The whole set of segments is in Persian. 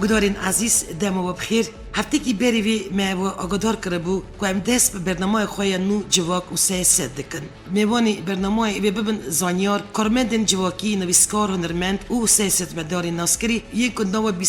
گدارین عزیز دم و بخیر هفته کی بریوی ما و آگادار کربو که ام دست به برنامه خوی نو جواک و سیاست دکن میوانی برنامه ای ببن زانیار کارمندن جواکی نویسکار هنرمند و سیاست مداری ناسکری یک نو 25-30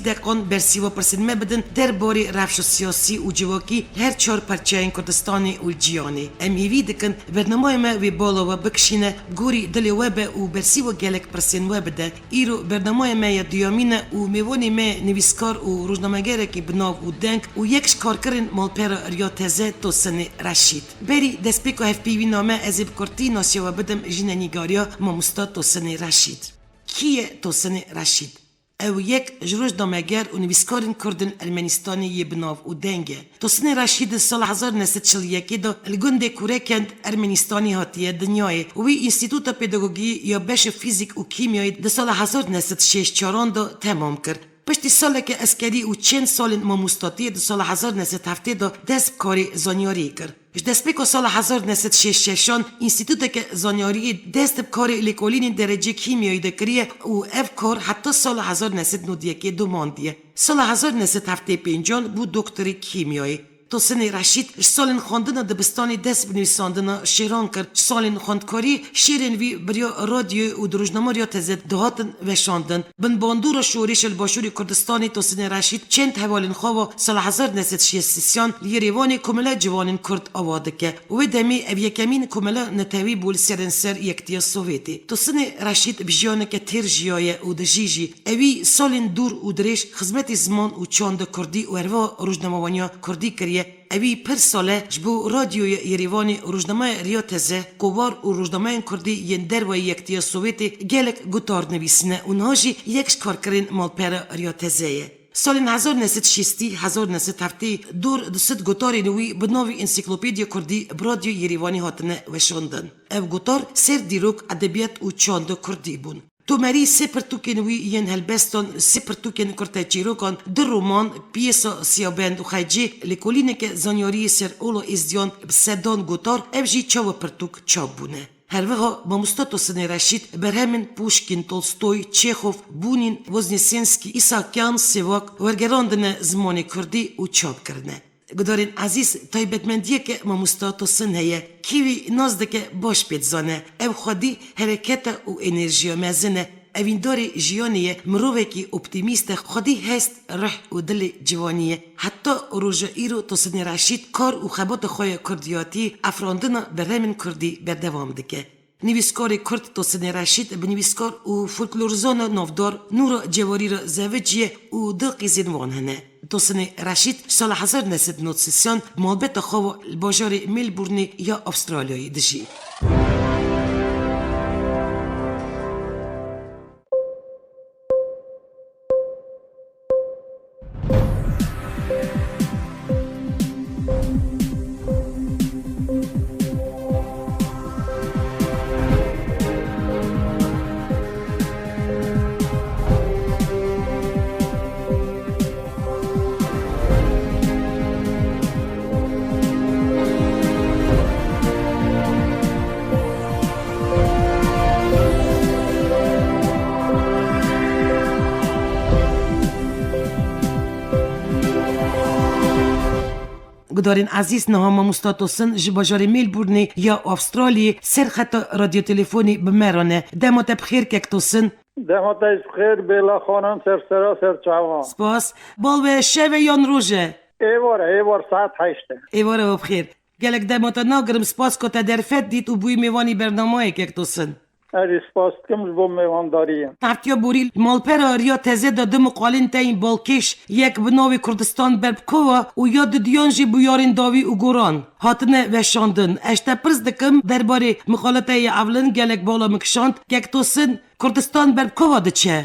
دقیقه برسیوا پرسن مبدن درباره رفش سیاسی و جواکی هر چهار پرچه کردستانی و جیانی ام هیوی دکن برنامه ما وی بالا و بکشینه گوری دلی وب و برسیوا گلک پرسن وبده ایرو برنامه ما دیامینه و میوانی ما نویسکار و روزنامه‌نگار کی بناو و دنگ و یکش کار کردن مالپر ریاضه توسن رشید بری دست بکو هف پیوی نامه از بکرتی ناسیه و بدم جننیگاریا ماموستا توسن رشید کیه توسن رشید او یک روزنامه‌نگار و نویسکارن کردن ارمنستانی بناو و دنگه توسن رشید سال 1941 دا الگنده کورکند ارمنستانی هاتیه دنیای و وی انستیتوت پداگوژی یا بش فیزیک و کیمیایی در سال 1964 دا تمام کرد پشتی ساله که اسکری و چند سال ماموستاتی در سال 1970 دا دست کاری زانیاری کرد. دست بکو سال 1966 انستیتوت که زانیاری دست کاری لیکولین درجه کیمیایی دکریه و اف کار حتی سال 1991 دو ماندیه. سال 1975 بود دکتری کیمیایی. توسن رشید سالن خواندن دبستانی دست بنویساندن شیران کرد سالن خواندکاری شیرین وی بریا رادیو و روزنامه ریاضه دهاتن وشاندن بن باندور شورش الباشوری کردستانی توسن رشید چند حوالن خوا سال 1963 لیریوان کمله جوانن کرد آواده که و دمی اویکمین کمله نتوی بول سرنسر یکتیا سوویتی توسن رشید بجیانه که تیر جیایه و دجیجی اوی سالن دور و درش خدمت زمان و چاند کردی و اروا روزنامه‌وانیا کردی کریه اوی پر ساله جبو رادیو یریوانی روزنامه ریاضه کوبار و روزنامه کردی ین در و یکتیا سوویتی گلک گوتار نویسنه اونهاجی یکش کار کرین مالپر ریاضه سال 1960 دور دست گوتاری نوی بناوی انسیکلوپدیا کردی برادیو یریوانی هاتنه وشاندن او گوتار سر دیروک ادبیات و چاند کردی بون تو مری سپرتوکن وی ین هلبستان سپرتوکن کرتاچیروکان در رومان پیسا سیابند و خیجی لکولینه که زانیاری سر اولو ازدیان بسدان گوتار افجی چاو پرتوک چاب بونه. هر وقت ماموستاتو سن رشید برهمن پوشکین تولستوی چیخوف بونین وزنیسینسکی ایساکیان سیواک ورگراندن زمان کردی و چاب کرنه. گدارین عزیز تایبتمندیه که ماموستاتو سن هیه کیوی نازده که باش پید زانه او خودی حرکت و انرژی مزنه اوین داری جیانیه مروه کی اپتیمیست خودی هست روح و دل جوانیه حتی روژه ایرو تو سن رشید کار و خبات خوی کردیاتی افراندن برمن کردی بردوام دکه نویسکار کرد تو سن رشید به نویسکار و فولکلورزان نافدار نور جواری را زوجیه و دلقی زنوان هنه تو سن رشید سال 1993 محبت خواه الباجار ملبورنی یا استرالیایی دجی گدارین عزیز نها ماموستاتوسن جباجار ملبورنی یا استرالی سر خط رادیو تلفنی بمرانه دمات بخیر ککتوسن دمات بخیر بلا خانم سر چاوان سپاس بالو شوه یان روژه ایوار ساعت 8 ایواره بخیر گلک دمات ناگرم سپاس کتا درفت دیت و بوی میوانی برنامه ککتوسن اری سپاس کمش بو میوان داریم تفتیا بوریل مالپر ریاضه داده مقالن تا این بالکش یک بناوی کردستان بربکوه و یاد دیانجی بویارین داوی و گوران هاتنه وشاندن اشتا پرز دکم درباره مقالته اولن گلک بالا مکشاند ککتوسن کردستان بربکوه ده چه؟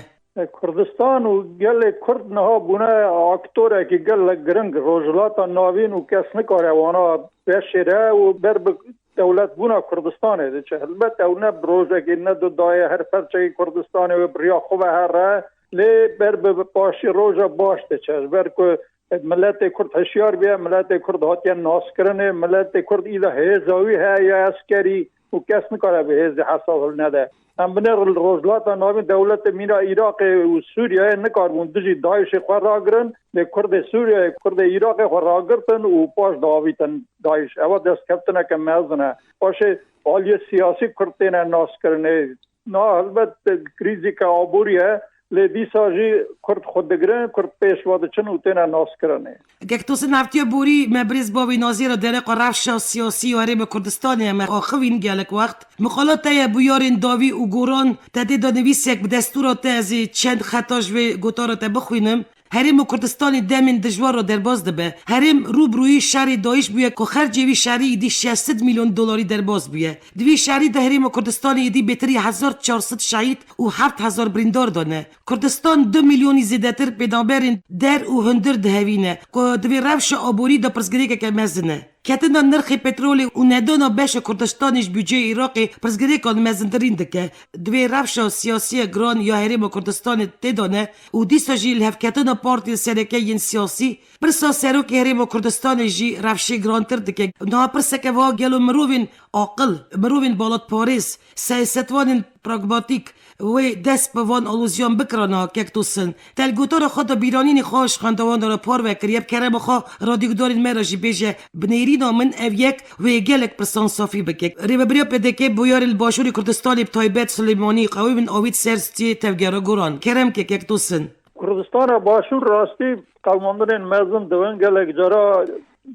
کردستان و گل کرد نها بونه اکتوره که گل گرنگ روزلاتا ناوین و کس نکاره وانا بشیره و برب دولت بونا کردستانه ده چه البته او نه بروزه که نه دو دایه هر پرچه کردستانه و بریا خوبه هر لی برب پاشی روزه باش ده چه برکو ملت کرد هشیار بیا ملت کرد هاتیان ناس کرنه ملت کرد ایده هیزاوی ها یا اسکری و کس نکاره به هز حساب نده هم بنر روزلات ناوین دولت مینا عراق و سوریه نکار بون دجی داعش خور راگرن به کرد سوریه کرد عراق خور راگرتن و پاش داویتن داعش اوا دست کپتنه که مزنه باشه حالی سیاسی کرتین ناس کرنه نه البته کریزی که آبوریه لیدی ساجی کرد خود دگرن کرد پیشواده چن و تینا ناس کرنه گکتوس نفتی بوری مبرز باوی نازیر درق رفش سیاسی و هرم کردستانی هم آخوین گلک وقت مخالات تای بویارین داوی و گوران تدید نویس یک دستورات از چند خطاش و گوتارات بخوینم هرم کردستانی دمین دجوار رو در باز دبه هرم روبروی شهری دایش بویه که خرجوی شهری ایدی 600 میلیون دلاری در باز بویه دوی شهری ده هرم کردستانی ایدی بهتری 1400 شهید و 7000 بریندار دانه کردستان 2 میلیونی زیادتر پیدابرین در و هندر دهوینه که دوی روش آبوری دا پرسگری که مزنه کتنا نرخ پترول و ندانا بش کردستانش بودجه عراقی پرسگری کن مزندرین دکه دوی روش سیاسی گران یا هرم کردستان تدانه و دیسا جیل هف کتنا پارتی سرکه سیاسی پرسا سروک هرم کردستان جی روش گران تر دکه نه پرسکه وا گلو مروین عاقل مروین بالات پاریس سیاستوان پراگماتیک و دست به وان آلوزیان بکرانه ککتوسن تلگوتار خود بیرانین خوش خاندوان داره پار وکریب کرم خوا رادیگدارین مراجی بیجه بنیرینا من اویک و گلک پرسان صافی بکک ریو بریا پدکه بویار الباشوری کردستانی بتایبت سلیمانی قوی من آوید سرستی تفگره گوران کرم که ککتوسن کردستان باشور راستی قوماندن مزم دوان گلک جارا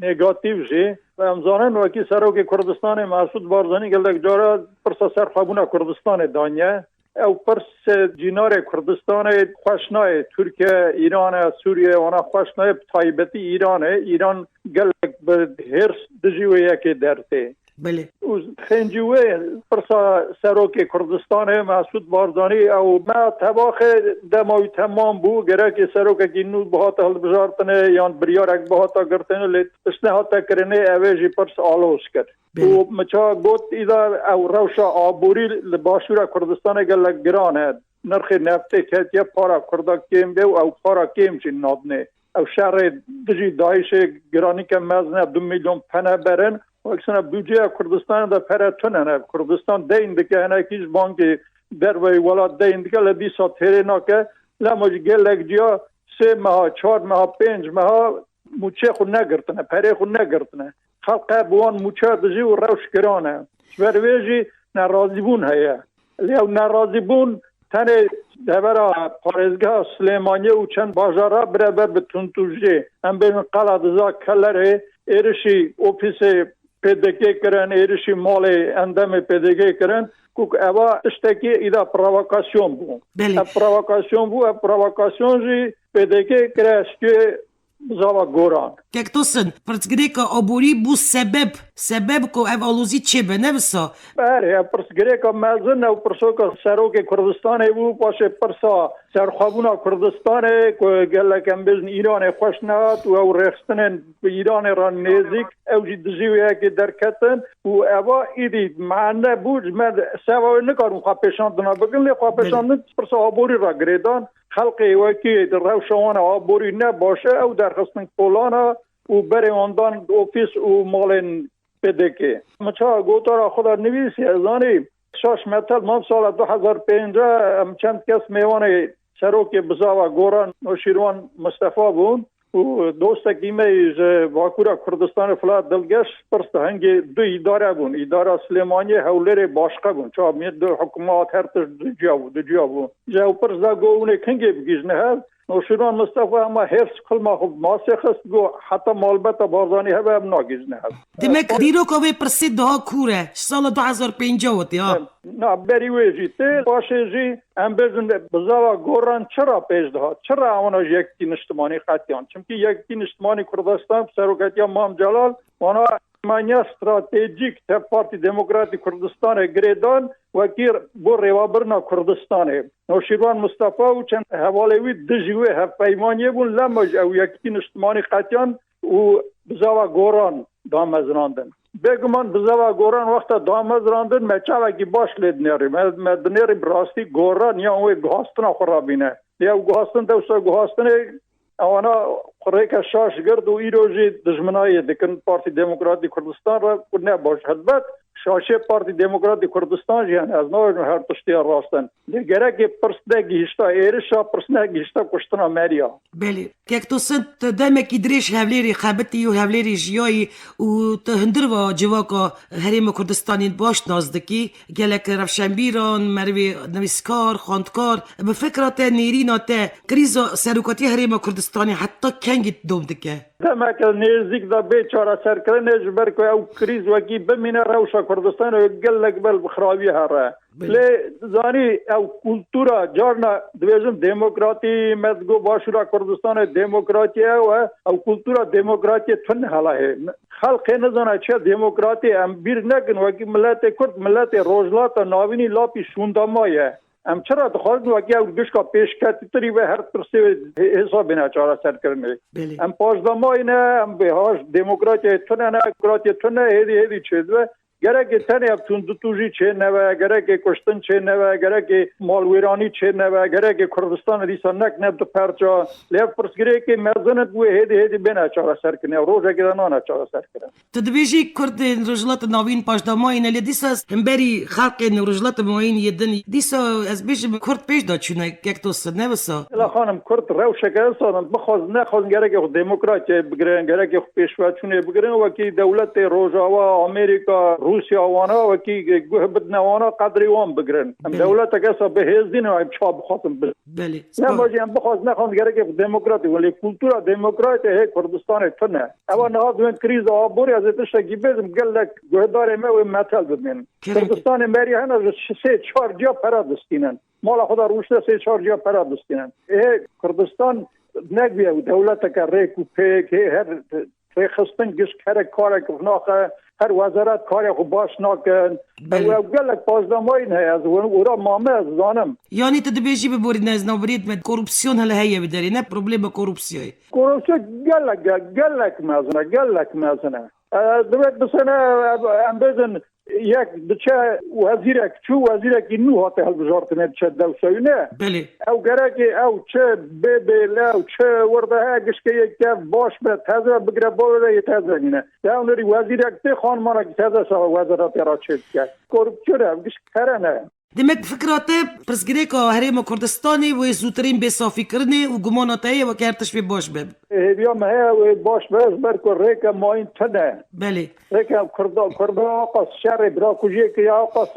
نگاتیو جی و امزانن وکی سروک کردستان مسعود بارزانی گلک جارا پرسا سرخابونا کردستان دانیه او پرس جینار کردستان خوشنای ترکیه ایران سوریه وانا خوشنای تایبتی ایران گلک به هرس دجیوه یکی درته بله خنجوه پرسا سروک کردستان مسعود بارزانی او ما تباخ دماوی تمام بو گره که سروک که نو بهات حل بجارتنه یا بریارک بهات گرتنه لیت اشنهات کرنه اویجی پرس آلوز کرد و مچا گوت ایدا او روشا آبوری لباشور کردستان گلک گرانه نرخ نفته که یه پارا کرده کم به او پارا کم چی نادنه او شهر دجی دایش گرانی که مزنه 2 میلیون پنه برن و اکسانه بودجه کردستان دا پرتونه کردستان ده اندکه هنه کیش بانکی در وی ولاد ده اندکه لدی سا تیره ناکه لمج گلک جا 3 ماه 4 ماه 5 ماه موچه خود نگرتنه پره خود نگرتنه خلقه بوان موچه دجی و روش گرانه شبرویجی نرازی بون هیا لیو نرازی بون تنه دبرا پارزگاه سلیمانی و چند بازارا برابر به تونتوجی هم بین قلعه دزا کلره ایرشی اوفیس پیدگی کرن ایرشی مال اندام پیدگی کرن کوک اوا اشتکی ایدا پرووکاسیون بو پرووکاسیون بو پرووکاسیون جی پیدگی کرشتی زاوا گوران ککتوسن پرسگری که آبوری بو سبب که او آلوزی چه به نفسا بله پرسگری که مزن و پرسو که سروک کردستان بو باشه پرسا سرخوابونا کردستان که گلکم بزن ایران خوش نهاد و او رخستن ایران را نزدیک او جی دزیویه که درکتن و اوا ایدی معنی بود من سوای نکارم خواه پیشاندنا بگن لی خواه پیشاندن پرسا آبوری را گریدان خلقی وکی در روشوان آبوری نباشه او درخستن پولانا و بری اندان اوفیس و مالین بدکه مچا گوتارا خدا نویسی ازانی شاش متل من سال 2005 چند کس میوان سروک بزاوا گوران و شیروان مصطفی بون و دوستا کیمه واکورا کردستان فلات دلگش پرست هنگی دو اداره بون اداره سلیمانی حولر باشقه بون چا مید دو حکومات هر تش دو جاو جاو پرستا گونه کنگی بگیزنه هست نوشیروان مصطفی اما حفظ کلمه خوب ماسخ است گو حتی مالبت بارزانی هبه هم ناگیزنه هست دمک دیرو که پرسید ها کوره سال 2005 ہوتی ها نه بریوی جی تی باشه جی ام بزن بزاوا گوران چرا پیش دهات چرا اونا یکی نشتمانی خطیان چونکه یکی نشتمانی کردستان سروکتی مام جلال اونا مانیا استراتژیک ته پارتی دموکراتی کردستان گریدان وکیر بو ریوابرنا کردستان نوشیروان مصطفی و چند حوالوی دجوی هف پیمانی بون لمج او یکی نشتمانی خطیان و بزاوا گوران دامزراندن بگمان بزاوا گوران وقتا دامزراندن مچاوه کی باش لید نیاری مدنیری براستی گوران یا اوی گهاستنا خرابینه یا گهاستن دوستا گهاستن اوانا خریک شاش گرد و ایروجی دجمنای دکن پارتی دموکراتی کردستان را نه باش حدبت شاشه پارتی دموکراتی کردستان جیان از نوع هر تشتی راستن دیگره که پرسنه گیشتا ایرشا پرسنه گیشتا کشتنا مریا بله که تو سنت دمکی دریش هفلیری خبتی و هفلیری جیایی و تهندر و جواکا حریم کردستانی باش نازدکی گلک رفشنبیران مروی نویسکار خاندکار به فکرات نیرینات کریز سروکاتی حریم کردستانی حتی کنگی دومدکه دمک نزدیک دا بیچاره سرکرنه جبر که او کریز وکی بمینه روشا کردستان و گلک بل بخراوی هره لی زانی او کلتورا جارنا دویزم دموکراتی مدگو باشورا کردستان دموکراتی او کلتورا دموکراتی تن حالا ہے خلق نزانه چه دموکراتی ام بیر نگن وکی ملت کرد ملت روزلات ناوینی لاپی شوندامایه ام چرا دخواهد وکی او گشکا پیش کتی تری و هر ترسی حساب نه چاره سر کرنه ام پاشدامای نه ام بهاش دموکراتی تنه نه دموکراتی تنه هیدی چیزه گره تنه اب توجی چه نه گره کشتن چه نه گره مالویرانی چه نه گره کردستان دیسا نک نبت پرچا لیف پرسگره که مزنت بوی هیدی بنا چاره سر کنه روزه گرانانه چاره سر کنه تدویجی کرد رجلات ناوین پاشداماین لی دیسا همبری خلق رجلات موین یدن دیسا از بیش کرد پیش داد چونه یک توست نوسا لا خانم کرد روشه که اصلا بخواز نخواز گره دموکراتی بگیرن گره پیشوا چونه بگیرن و کی دولت روجاوا آمریکا روسیا وانا و کی گوه بدنوانا قدری وان بگیرن دولت که به هزینه و چا بخوام بله نه باجی هم بخواز نخواز گره دموکراتی ولی کلتورا دموکراتی ہے کردستان تنه اما نهاد من کریز آبوری از تشکی بزم گلک گوه داره و مثال بدن کردستان مری هنوز 3-4 جا پرادستینن مالا خدا روشته 3-4 جا پرادستینن کردستان نگویه دولت که ریکو پیک هر خستن گش کار که ناخه هر وزارت کاری خوب باش نکن و گلک پازدامایی نه از اورا مامه از زانم یعنی تو دبیجی ببورید نه نبرید med korrupsjon hele heie بداری نه problem med korrupsjon گلک مازنه دوت بسنه ام بزن یک بچه وزیرکی نو هاته هل بجارتنه چه دوسایونه بله او گره او چه ببیله او چه ورده ها گشکه یک باش به تازه بگره باوره یه تازه نینه اونری وزیرک تی خانمانه که تازه سا وزارت را چه کرد کرپچوره او گشک کرنه demek فکرات پرسگیره که حریم کردستانی و زودترین به صافی کرنه و گماناته و که ارتش به باش بب بیا مه باش بس برکو ریکا ماین تنه بله ریکا کرده آقاس شر برا کجی که آقاس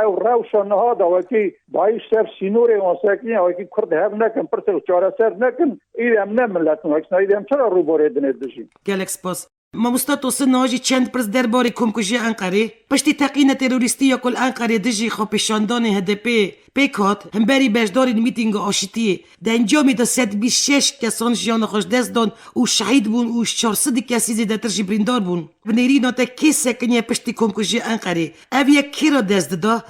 او روشا نهادا وکی دایش سر سینوری واسکنی وکی کرده هم نکن پرسل چاره سر نکن ایدم نملت نوکسنا ایدم چرا رو بارید ندشیم گلک سپاس ما مستطوسن ناجی چند پرس درباره کمکشی انقره پشتی تقیین تروریستی یا کل انقره دجی خو پیشاندان HDP پیکات هم بری بجدار میتینگ آشتی در انجامی دا 126 کسان جیان خوش دست دان و شهید بون و 400 کسی زیده تر جبریندار بون بنیری ناتا کی سکنیه پشتی کمکشی انقره او یک کی را دست دا؟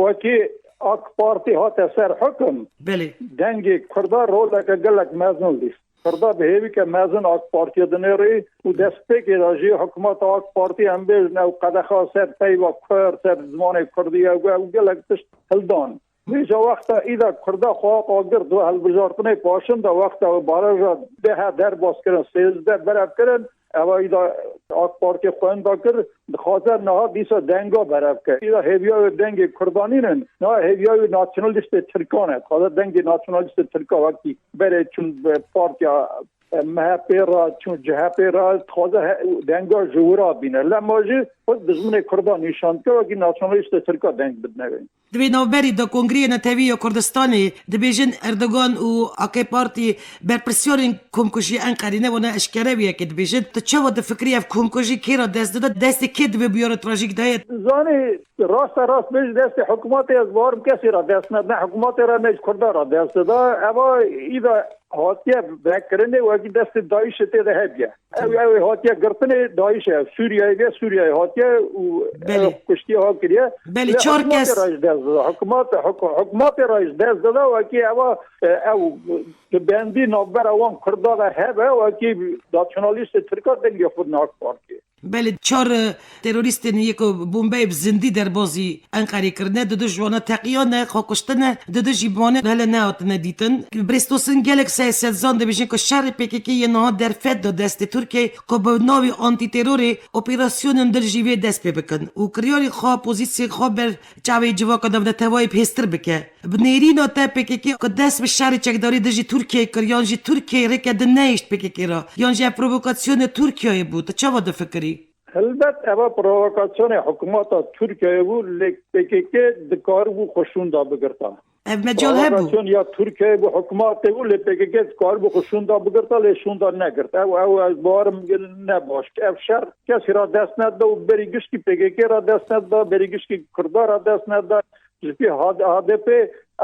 وکی اک پارتی ها سر حکم بله دنگی کردار رو لکه گلک مزنون لیست کرده به هیوی که مزن آک پارتی دنیری و دسته که راجی حکومت آک پارتی هم بیز نو قدخا سر پیوا کر سر زمان کردی و گلک تشت هلدان میشه وقتا ایدا کرده خواه آگرد و هل بجارتنه پاشند وقتا باره را ده در باز کرن 13 برف کرن اما ایدا آک پارتی خوانده کرد خاطر نه دیسا دنگا برف کرد ایدا هیویای دنگ کردانینن نه هیویای ناسیونالیست ترکانه خاطر دنگ ناسیونالیست ترکا وقتی بره چون پارتی مهپیرا چون جهپیرا خواه دنگا جورا بینه لماجی خود بزمون کردان نشان که وقتی ناسیونالیست ترکا دنگ بدنه دوی نوبری دا کنگری نتوی کردستانی دبیجن اردوغان و آکی پارتی بر پرسیون کمکشی انقره نه و نه اشکره بیه که دبیجن تا چه وقت فکری اف کمکشی کی را دست داده دست کی دبی بیاره تراژیک دهید زانی راست بیش دست حکومت از بارم کسی را دست نه حکومت را نیز کرده را دست داده اما ایدا هاتیه بکرنه و اگه دست دایش تیده هبیه او هاتیه گرتنه دایشه سوریه هاتیه و کشتی ها کریه بله 4 کس حکومت رایش دست داده و اگه او بندی نوبر اوان کرده هبه و اگه ناسیونالیست ترکا دنگی خود ناک پارتی بله 4 تروریستن یک بمبای زندی در بازی انقره کرده دو جوانا تقیانه خوکشتنه دو جیبانه هل نهات ندیتن برستوسن گلک سیاست زنده بشین که شر PKK یه نها در فد دو دست ترکیه که به ناوی آنتی تروری اپراسیون در جیوه دست پی بکن و کریاری خواه پوزیسی خواه بر جاوی جواکا دو توائی پیستر بکه بنیرین تا PKK که دست به شر چکداری در جی ترکیه کریان جی ترکیه رکه دنیشت PKK را یان جی پرووکاسیون ترکیه بود چه واد فکری؟ البته اما پرووکاسیون حکومت ترکیه بود لیک PKK دکار بود خوشون دا بگرتا مجال هبو پرووکاسیون یا ترکیه بود حکومت بود لیک PKK دکار بود خوشون دا بگرتا لیشون دا نگرت او از بارم نباش که افشار کسی را دست نده و بریگش کی PKK را دست نده بریگش کی کردار را دست نده جبی HDP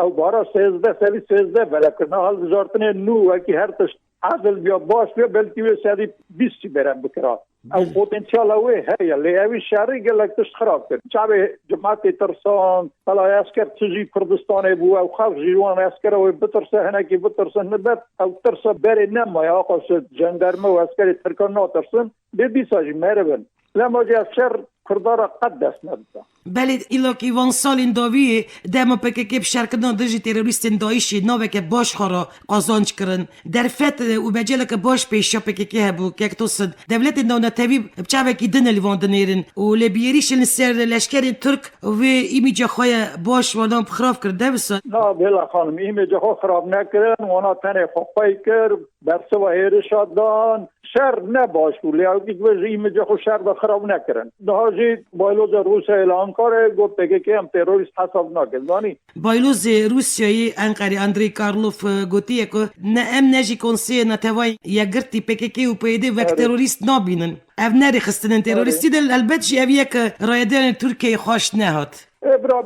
او بارا 13 بله کنه حال وزارتنه نو اکی هر تش عادل بیا باش بیا بلکی بیا سادی 20 برام بکرا او پتانسیال اوه هيا اللي اوي شهري قال لك تشخراب شعب جماعه ترسان طلع عسكر تجي كردستان بو او خاف جيوان عسكر او بترسه هناك بترسه نبات او ترسه باري نما يا قص جندرمه وعسكري تركان ناترسن بدي ساجي مربن لما جاء شر کردار قدس نبدا بله ایلاکی وان سال داوی دما PKK بشارکدن درجی تروریست داعشی نوه که باش خورا قازانچ کرن در فت و بجل که باش پیشا PKK هبو که توصد دولت نونا تبی بچاوه کی دن لیوان دنیرن و لبیریش سر لشکر ترک و ایمیجا خواه باش وانام خراب کرده بسا نه بلا خانم ایمیجا خواه خراب نکرن وانا تنه خواه کر برسه و هیرشاد دان شر نباش ولی او که ایمیجا خواه شر خراب نکرن نهاجی بایلوز روس اعلان کاره گو PKK هم تروریست حساب نکردانی بایلوز روسیایی انقره اندری کارلوف گوتیه که نه ام نجی کنسیه نتوای یگرتی PKK و پیده وک تروریست نابینن او نری خستنن تروریستی دل البته جی اویه که رایدان ترکیه خوش نهات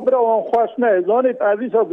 برا خوش نه زانید عزیزات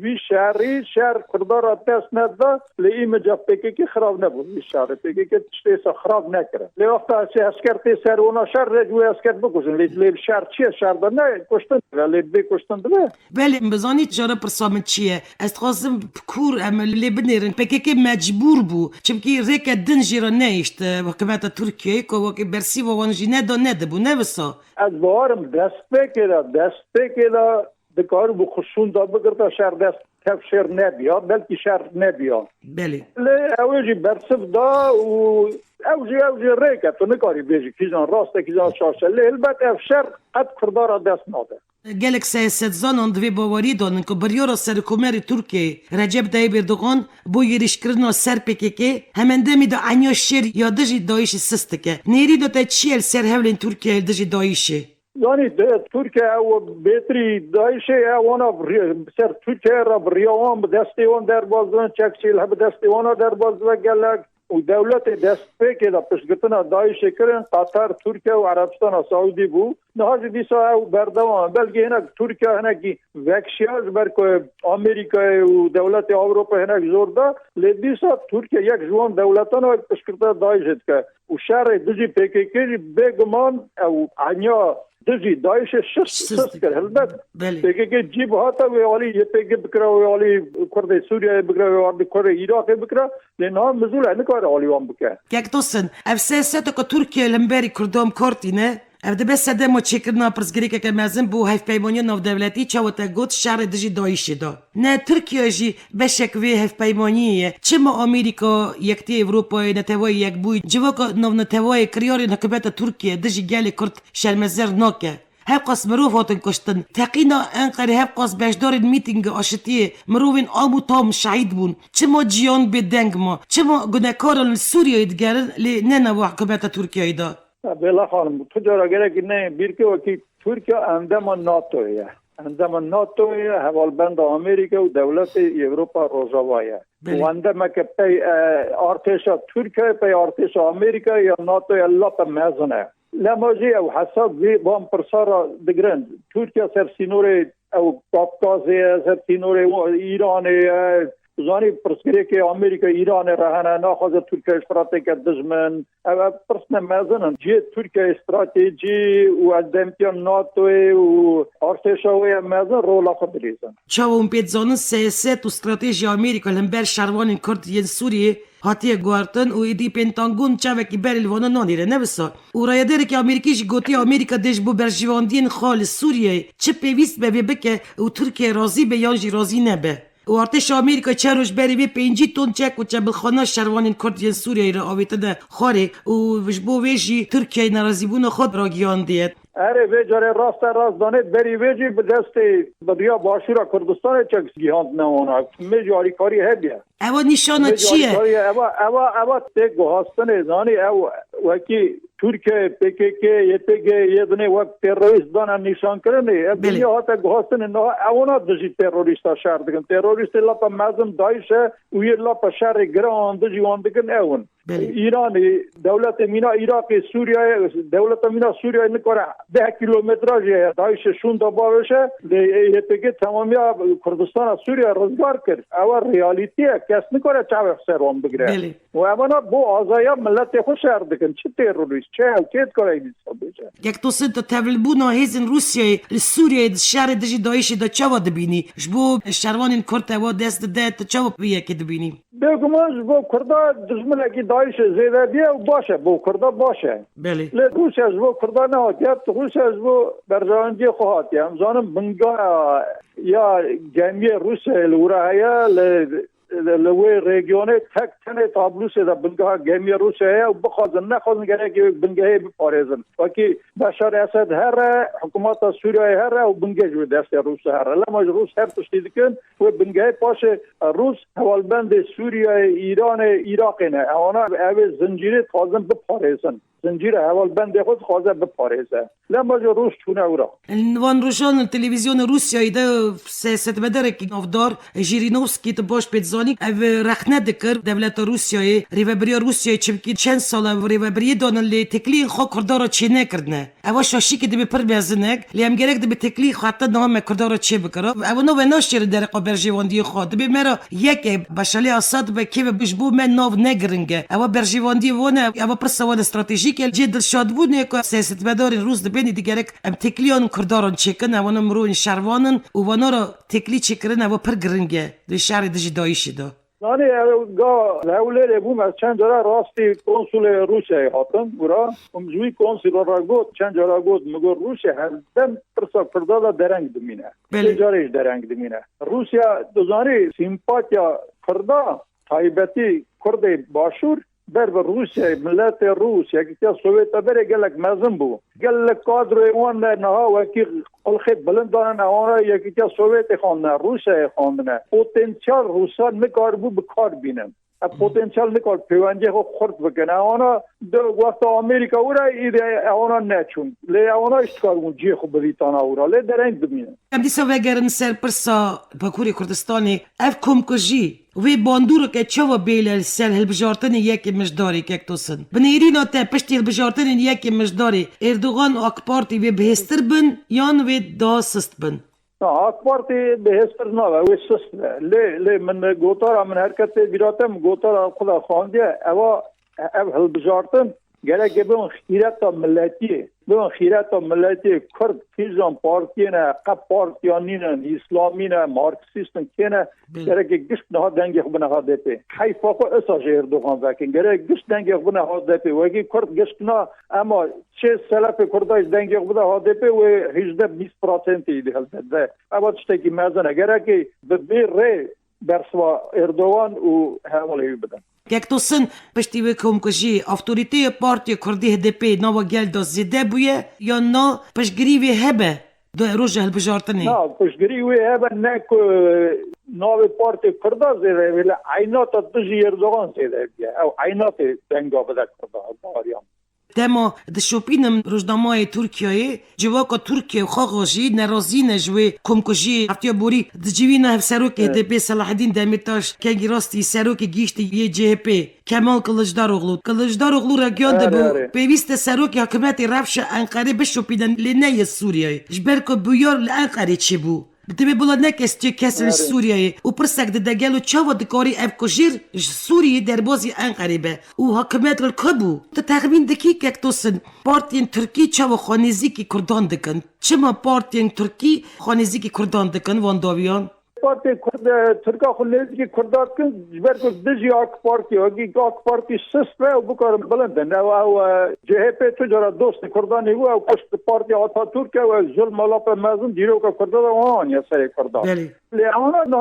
وی شهری شهر کردار دست نده لییم جا PKK خراب نبود وی شهر PKK تشتیسا خراب نکره لی وقتا اسی اسکر تی سر اونا شهر رجوی اسکر بکشن لی شهر چیه شهر ده نه کشتن ده لی بی کشتن ده بله بزانید جاره پرسامن چیه است خواستم کور لی بنیرن PKK مجبور بو چمکی ریک دنجی را نیشت حکومت ترکیه که وکی برسی و وانجی نده بو نوسا از بارم دست بکیده دکار بو خشون دا بگرده شهر دست تفشیر نبیا بلکی شهر نبیا بله لی اوجی برسف دا و اوجی ریکه تو نکاری بیجی کیزان راسته کیزان شاشه لی البته افشار قد کردار دست ناده gelek siyasetzanan divê bawerî danin ku biryara Serokkomarê Tirkiyeyê Recep Tayyip Erdogan bo yêrîşkirina ser PKK hemendemî de enya şêr ya dijî Daişê sis dike. Nêrî de te çi el ser hewlên Tirkiyeyê dijî Daişê? Yani Türkiye o betri Daişê ona ser Türkiye ra briyawan bi destê wan derbazdan çekçîl hebe destê wana derbaz ve gelek و دولت دست پێکێ دا پشتگirtina Daişê kirin Qatar, Türkiye û Erebistana Saûdî bû. Nihacî dîsa ew berdewam belkî hinek Türkiye hinekî vekşiya ji ber ku Amerîkayê û dewletê Ewropa hinek zor da lê dîsa Türkiye yek ji wan dewletan piştgirtina Daişê dike û şerê dijî PKK jî bêguman ew enya dijî Daişê şist kir hilbet PKK cîb hata wê alî YPG bikira wê alî Kurdê Sûriyeyê bikira wê alî Kurdê Iraqê bikira lê niha mizûl nikare alî wan bike. Kek tosin ev siyaset ku Tirkiye li hemberî Kurdan Kurtîne ev dibe sedema çêkirina pirsgirêkeke mezin bû hevpeymaniya navdewletî çawete got şerê dijî Daişê da. Ne Tirkiye jî beşek vê hevpeymaniyê ye çima Amerîka Yekîtî Ewropayê netewayî yekbûyî civaka navnetewayê kiryarên hikûmeta Tirkiye dijî gelê Kurd şermezer nake. Hev qas mirov hatin kuştin. Teqîna Enqerê hev qas beşdarên mîtînga aşitiyê mirovên am û tam şehîd bûn. Çima ciyan bêdeng ma? Çima gunehkaran li Sûriyeyê digerin lê ne nava hikûmeta Tirkiyeyê da? Bela xanım tu cara gerekî ne bir ki wekî Türkiye endama NATO'ye. Endama NATO'ye hevalbenda Amerîka û dewletê Ewropa Rojava ye. Endameke pey artêşa Türkiye pey artêşa Amerîka ya NATO'ya lapa mezin e. Lemajî ew hesab vê van pirsara digirin. Türkiye ser sînorê ew Kafkazê ye, ser sînorê Îranê ye, زانی پرسکری که آمریکا ایران رهانه ناخذ ترکیه اشتراطی که دشمن او پرسن مزنن جه ترکیه استراتژی و از دمتیان ناتو و ارتشاوی مزن رولا خود ریزن چاوم پیتزانن سیاست و استراتژی آمریکا لنبر شروان کرد ین سوریه هاتیه گوارتن و ایدی پنتاگون چاوکی بر الوانا نانیره نبسا و رایداره که آمریکیش گوتی آمریکا دش بو برجواندین خال سوریه چه پیویست به بکه و ترکیه راضی به یانجی راضی نبه و ارتش آمریکا چه روش بری به 5 تن چک و چه بالخانه شروان کرد ین سوریه را آویته ده خاره و بو ویجی ترکیه ناراضی بون خود را گیاندید اره ویجاره راست دانه بری ویجی به دست بدریا باشورا کردستان چکس گیهاند نمانا میجاری کاری هبیه اوا نشانه چیه؟ اوا تک گوهستن زانی او وکی ترکیه PKK YPG یه دونه وقت تروریست دانه نشان کرنه دنیا هاتا گوهستن نه اونا دجی تروریستا شهر دکن تروریست لپا مزم دایشه و یه لپا شهر گران دجی وان دکن اون ایرانی دولت مینا عراق سوریه دولت مینا سوریه نکره 10 کیلومتراژ دایش شون دباوشه YPG تمامی کردستان سوریه روزگار کرد او ریالیتیه کس نکره چاو سرون بگیره و اونا بو آزایا ملت خوش شهر دکن چه تروریست چه حکیت کاره ایدید بشه یک تو سنت تبل بونا هیزن روسیه سوریه شهر دجی دایش دا چاوا دبینی جبو شروان کرد و دست ده تا چاوا بیه که دبینی بگمانش بو کردا دشمن اکی دایش زیده بیه و باشه بو کردا باشه بله روسیه از بو کردا نهاتیه روسیه از بو برزاندی خواهاتیه همزانم بنگاه یا جمعی روسیه لورایه لوی رژیونه تک تنه تابلو سه بنگاه جمعی روسیه و بخوازن نخوازن گره که بنگاهی بپارزن وکی بشار اسد هر حکومت سوریه هر و بنگاه جو دست روس هر لما روس هر تشدید کن و بنگاه پاشه روس حوالبند سوریه ایران عراق نه اونا او زنجیره تازم بپارزن زنجیر اول بند خود خوازه بپارزه لما جو روس چونه اورا وان روشان تلویزیون روسیا ایده سیاست مداره که افدار ژیرینوفسکی تو باش پیتزانی او رخنه دکر دولت روسیای ریوبری روسیای چمکی چند ساله ریوبری دانن لی تکلی خو کردارا چی نکردنه او شاشی که دبی پر بیازنک لی هم گرک دبی تکلی خواهد نام کردارا چی بکره او نو ناشتر در برژیواندی خود دبی مرا یک بشالی اساد به کی بجبو من نو نگرنگه او برژیواندی ونه او پرسوان استراتژیک جد شاد بود که سیاست مدار روس دبینی دیگرک ام تکلیون کردارن چکن او مرون شروانن و ونورا تکلی چکرن او پر گرنگه د شهر دجی دایشی دو نانی گا لوله بوم از چند جرا راستی کنسول روسیه هاتن برا امجوی کنسول را گفت چند جرا گفت مگو روسیه هر دم پرسا پردادا درنگ دمینه جاریش درنگ دمینه روسیه دوزانی سیمپاتیا کردا تایبتی کرد باشور در روسیه ملت روس یکی سوویت بره گلک مزن بو گلک کادر ایوان نه وکی خلخ بلندان آن یکی سوویت خواندن روسیه خواندن پتانسیل روسا نکار بو بکار بینن پتانسیل نکار پیوانجه خورد بکنه آنا دو وقت آمریکا اورا ایده آنا نچون لی آنا اشتکارون جی خوب بیتانا اورا لی درنگ ببینن ام دیسا وگرن سر پرسا باکوری کردستانی اف کمکجی وی باندورو که چوا بیل سر هلبجارتن یکی مجداری که اکتوسن بنیرینو تا پشتی هلبجارتن یکی مجداری اردوغان و اکپارتی وی بهستر بن یان وی دا سست بن اکپارتی بهستر نه وی سست لی من گوتارا من حرکت بیراتم گوتارا خدا خواندیه او هلبجارتن گره که به خیرت ملتی به خیرت ملتی کرد فیزان پارتی نه قب پارتیانی نه اسلامی نه مارکسیست نه گره که گشت نه دنگی خو نه دپی حیفا خو اساج اردوغان وکین گره گشت دنگی خو نه دپی وگی کرد گشت نه اما چه سلف کردای دنگی خو نه دپی و 18-20% ایدی هلته اما چه کی مزنه گره که به ری برسوا اردوغان و حوالی بدن یک تو سن پشتی وکم کجی افطوریتی پارتی کردی هدپی نو گل دو زیده بویه یا نه پشگری وی هبه دو روز هلبجارتنی نه پشگری وی هبه نه که نو پارتی کرده زیده ولی عینات دجی اردوغان زیده بیه او عینات دنگا بده کرده باریام دما د شوپینم روزنامه ترکیه جواکا ترکیه خواهی نرازی نجوی کمکجی افتیا بوری د جوینا هف سروک هدپی صلاح الدین دمیرتاش که راستی سروک گیشتی یه CHP Kemal Kılıçdaroğlu را گیانده بو پیوست سروک حکومت رفش انقره بشوپیدن لینه سوریه جبرکو بویار لانقره چی بو دبی بلا نکستی کسر سوریه و پرسک دگلو چاو دکاری اف کجیر سوریه در بازی انقریبه و حکومت الکبو تا تخمین دکی که اکتوسن پارتین ترکی چاو خانیزی که کردان دکن چما پارتین ترکی خانیزی که کردان دکن وانداویان پارتی کرد ترکا خلیزی که کردات کن جبر کو دجی آک پارتی هایی آک پارتی سست و بکارم بلنده نه و جهپ تجارت دوست کردانی و پشت پارتی آتا ترک و ظلم ملاپ مازن دیرو که کردات آن یا سری کردات لیانا نه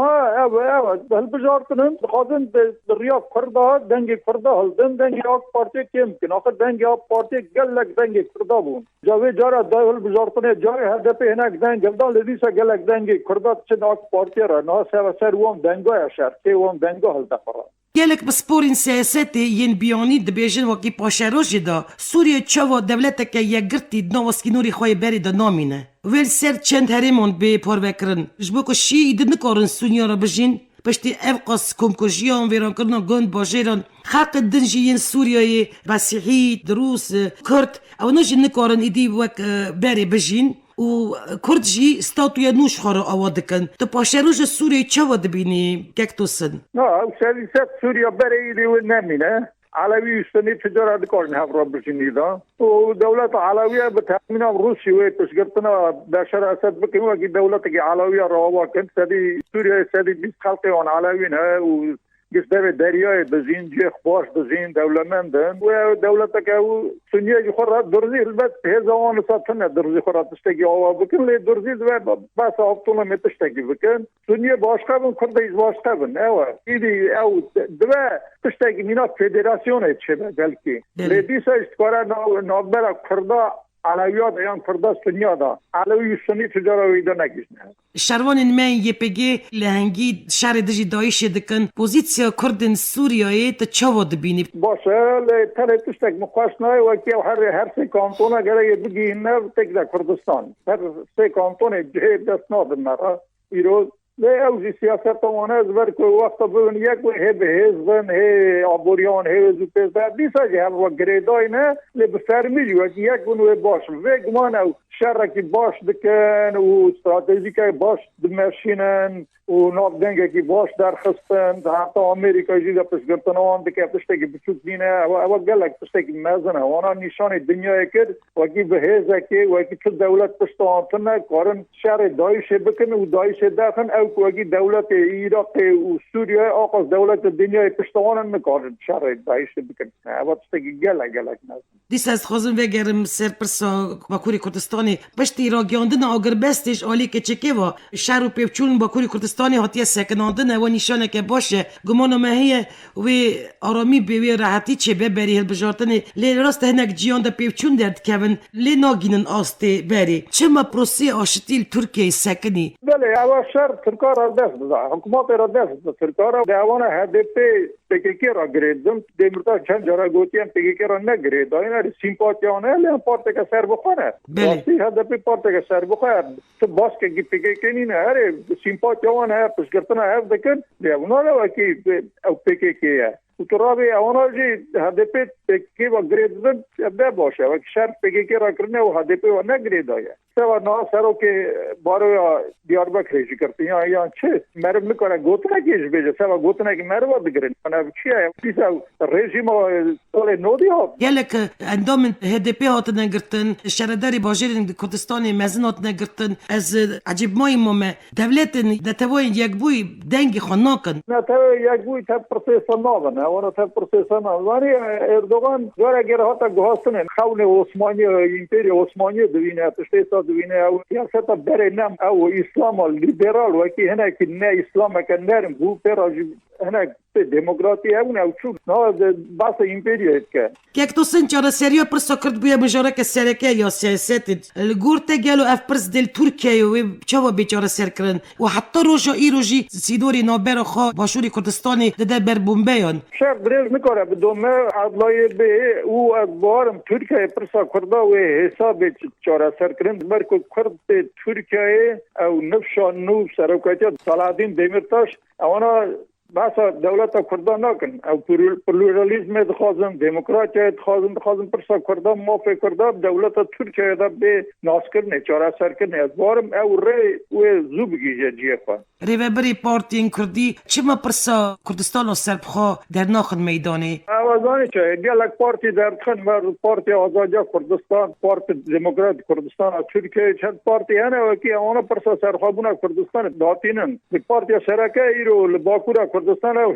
هل بجارتنم خادم دریا کردا دنگ کردا هل دنگ آک پارتی کم کن آخر دنگ آک پارتی گلک دنگ کردا بون جاوی جارا دای هل بجارتنه جای هدف هناك دنگ گلدا لذیسا گلک دنگ کردا چند آک پارتی نه سر وام دنگای شهر که وام دنگا هل دفرا گلک بسپورین سیاستی ین بیانی دبیجن وکی پاشروشی دا سوریه چاوا دولت که یگرتی نواسکی نوری خواه بری دا نامینه ویل سر چند هریمون به پاروکرن جبو که شی ایده نکارن سونیا را بجین پشتی افقاس کمکشیان ویران کردن گند باجیران خلق دنجین سوریای مسیحی دروس کرد او نجی نکارن ایدی وک بری بجین و کردجی ستاتویا نوش خورا آوادکن تو پاشروش سوریه چاوا دبینی ککتوسن نه سیاست سوریا بری ایدی و نمینه علوی استنی تجارت کارن هفرا بجینی دا و دولت علویه به تأمین روسی و تشکرتنا بشر اسد بکنی و که دولت که علویه روا کن سدی سوریا سدی 20 خلقی آن علوی نه و گشتر دریای دزین جیخ باش دزین دولمندن و دولت که سنیه خورد درزی البته هزوان ساتنه درزی خورد تشتگی آوا بکن لی درزی و بس آفتونه می تشتگی بکن سنیه باشقه بن کرده ایز باشقه بن اوه ایدی او دوه تشتگی مینا فدراسیونه چه بلکی لی دیسا اشتکاره نابرا کرده علویات ایان کرده سنیا دا علوی سنی تجاره ویده نگیشنه شروان من یپگی لهنگی شهر دجی دایش دکن پوزیسیا کردن سوریای تا چاوا دبینی باشه لی تره تشتک مقاشنای وکی هر سه کانتونه گره بگی نو تک دا کردستان هر سه کانتونه جه دست نادن مرا ایروز لی اوزی سیاست وانه از برکو وقت بگن یک و به هزبن آبوریان هزو پیزده دیسا جه هر وقت گریدای نه لی بفرمی جو یک ونو باش وگمان او شرکی باش دکن و استراتژیک باش دمشینن و نابدنگه که باش درخستن حتی امریکا جیده پشگرتن آن دکه پشتگی بچوک دینه و گلک پشتگی مزنه وانا نشان دنیای کرد وکی به هزه که وکی چه دولت پشت آنتنه کارن شهر دایش بکن و دایش داخن او وکی دولت عراق و سوریه آقاز دولت دنیای پشت آنن نکارن شهر دایش بکن و پشتگی گلک مزنه دیس از خوزم وگرم سرپرسا باکوری کردستانی پشتی را گیاندن آگر بستش آلی که چکه و شهر و پیوچون باکوری کردستانی هاتیه سکناندن و نشانه که باشه گمانو مهیه و آرامی به راحتی چه ببری هل بجارتنی لی راست هنک جیان دا پیوچون درد کبن لی ناگینن آسته بری چما پروسی آشتیل ترکیه سکنی بله اول شهر ترکا را دست بزا حکومت را دست بزا ترکا را دیوان HDP PKK را گریدم دیمرتا چند جارا گوتیم PKK را نگرید اینا سیمپاتیانه لیان پارتی که سر بخونه راستی HDP پارتی که سر بخونه تو باس که PKK نینه هره سیمپاتیانه پشگرتنه هف دکن دیونا را وکی او PKK و ترابی اونا جی HDP PKK و گریدن ده باشه و شهر PKK را کرنه و HDP و نگرید آیا سوا نا سرو که بارو دیاربکر ریجی کرتی یا چه مرم نکنه گوتنه کیش بیجه سوا گوتنه که مرم وا بگرین منه چیه پیسا رژیم طول نودی ها گلک اندام HDP هات نگرتن شهرداری باجرین کردستانی مزن هات نگرتن از عجیب مای مامه دولت نتوای یک بوی دنگی خاناکن نه تا یک بوی تا پروسیسا نابن اونا تا پروسیسا نابن وانی اردوغان جور اگر هاتا گوهستن خون عثمانی ایمپری عثمانی دوینه تشتیسا دوینه او سیاست بره نم او اسلام لیبرال وکی هنه که نه اسلام که نرم بو پیراجی هنه دموکراتی اون او چون نه باس ایمپریه که یک تو سنچاره سریا پرسا کرد بویا مجارک سرکه یا سیاست الگورته گلو اف پرس دل ترکیه و چوا بیچاره سر کرن و حتی روشا ای روشی سیدوری نابر خوا باشوری کردستانی ده بر بومبیان شهر دریز نکاره بدومه عدلای به او از بارم ترکیه پرسا کرده و حساب چاره سر کرن مرکو کرد ترکیه او نفشان نو سرکاتی سالادین دیمرتاش اونا بس دولت کردان نکن او پلورالیسم دخوازم دموکراتیا دخوازم پرسا کردان موافق کردان دولت ترکیه دا به ناس کرنه چاره سر کرنه از بارم او ری و زو بگیجه جیه خواه ریوبری پارتین کردی چما پرسا کردستان و سربخوا در ناخن میدانه؟ اوازانی چه گلک پارتی در خن و پارتی آزادی کردستان پارتی دموکرات کردستان و ترکیه چند پارتی هنه و که آنها پرسا سرخوابونه کردستان داتینن پارتی سرکه ایرو لباکورا کردستان و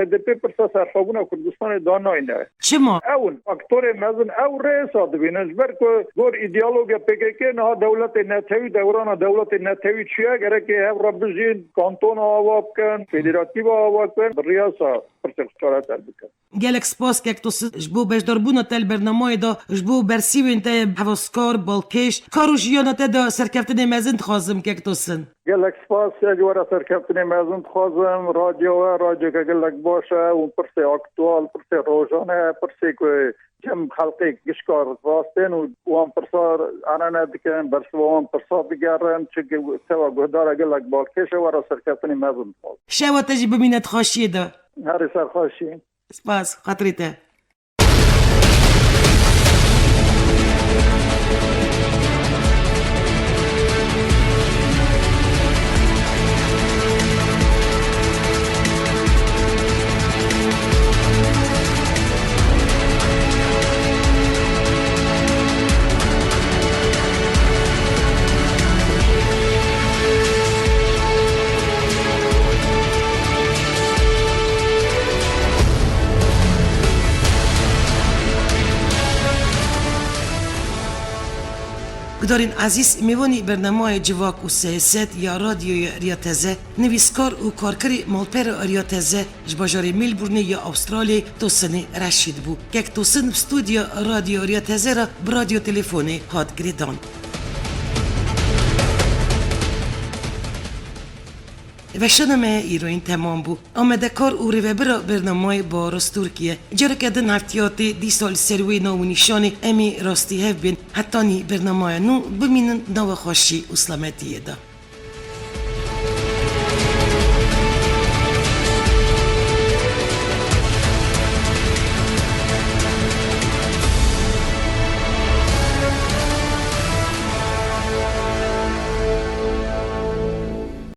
هدپی پرسا سرخوابونه کردستان داناینه چما؟ اون اکتور مزن او رئیسا دبینش برکو گور ایدئولوژی پکیک نه دولت نتوی دوران دولت نتوی چیه گره که هم را بجین کانتون آواب کن فدراتیو آواب کن ریاسا پرسا چارت بکن گلک سپاس که تو جبو بجداربونا تل برنامه دا جبو برسیوین تا هواسکار بالکش کاروش یانا تا دا سرکفتن مزند خوازم که تو سن گلک سپاس یک ورا سرکفتن مزند خوازم رادیو که گلک باشه اون پرسه اکتوال پرسه روزانه پرسه که جم خلقی گشکار راستن و وام پرسار انا ندکن برس وام پرسار بگرن چه سوا گهدار گلک بالکش ورا سرکفتن مزند خوازم شوا تجی ببینت خاشیه دا هر سرخوشی سپاس خاطریته گدارین عزیز میوانی برنامه جواک و سیاست یا رادیوی ریاتزه نویسکار و کارکری مالپر ریاتزه جباجاری میلبورن یا استرالی توسن رشید بو که توسن استودیو رادیو ریاتزه را برادیو تلفونی هاد گریدان و شنمه ایروین تمام بو آمده کار او ریوبرا برنامه با راست ترکیه جرا که دن هفتیاتی دی سال سروی نو نشانی امی راستی هف بین حتی نی برنامه نو بمینن نو خوشی و سلامتیه دا